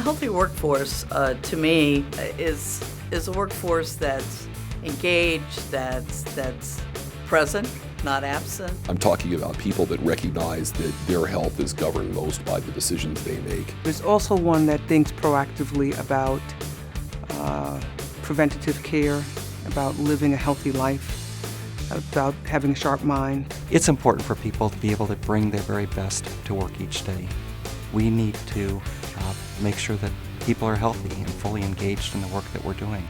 healthy workforce, to me, is a workforce that's engaged, that's present, not absent. I'm talking about people that recognize that their health is governed most by the decisions they make. There's also one that thinks proactively about preventative care, about living a healthy life, about having a sharp mind. It's important for people to be able to bring their very best to work each day. We need to make sure that people are healthy and fully engaged in the work that we're doing.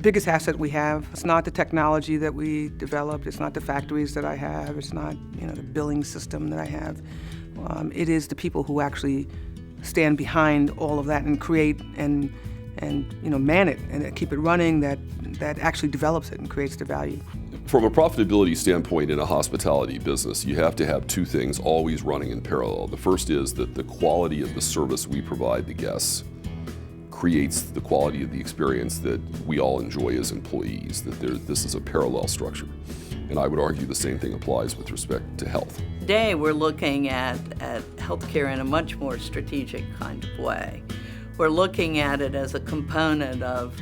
Biggest asset we have, it's not the technology that we developed, it's not the factories that I have, it's not the billing system that I have. It is the people who actually stand behind all of that and create and man it and keep it running, that actually develops it and creates the value. From a profitability standpoint in a hospitality business, you have to have two things always running in parallel. The first is that the quality of the service we provide the guests creates the quality of the experience that we all enjoy as employees, that this is a parallel structure. And I would argue the same thing applies with respect to health. Today we're looking at healthcare in a much more strategic kind of way. We're looking at it as a component of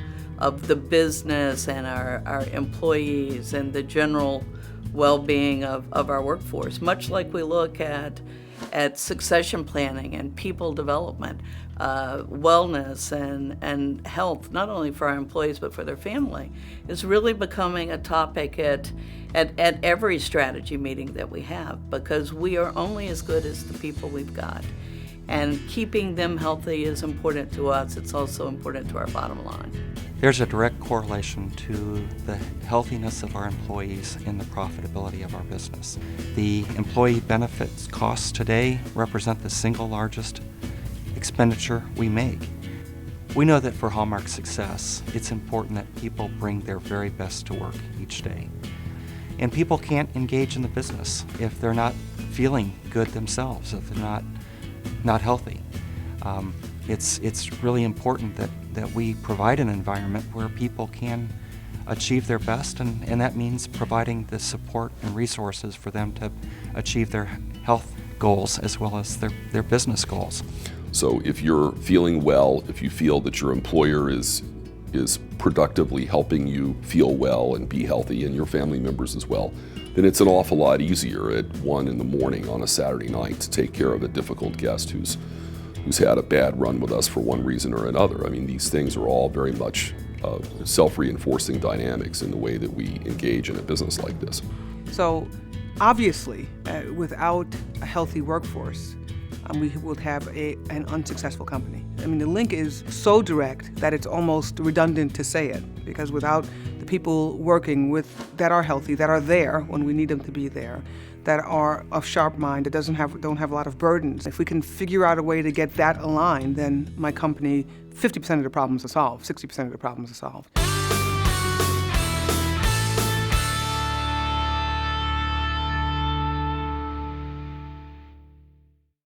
the business and our employees and the general well-being of our workforce, much like we look at succession planning and people development, wellness and health, not only for our employees but for their family, is really becoming a topic at every strategy meeting that we have, because we are only as good as the people we've got. And keeping them healthy is important to us. It's also important to our bottom line. There's a direct correlation to the healthiness of our employees and the profitability of our business. The employee benefits costs today represent the single largest expenditure we make. We know that for Hallmark's success, it's important that people bring their very best to work each day. And people can't engage in the business if they're not feeling good themselves, if they're not healthy. It's really important that we provide an environment where people can achieve their best, and that means providing the support and resources for them to achieve their health goals as well as their business goals. So if you're feeling well, if you feel that your employer is productively helping you feel well and be healthy, and your family members as well, then it's an awful lot easier at 1 a.m. on a Saturday night to take care of a difficult guest who's had a bad run with us for one reason or another. I mean, these things are all very much self-reinforcing dynamics in the way that we engage in a business like this. So obviously, without a healthy workforce, we would have an unsuccessful company. I mean, the link is so direct that it's almost redundant to say it, because without the people working that are healthy, that are there when we need them to be there, that are of sharp mind, that don't have a lot of burdens, if we can figure out a way to get that aligned, then my company, 50% of the problems are solved, 60% of the problems are solved.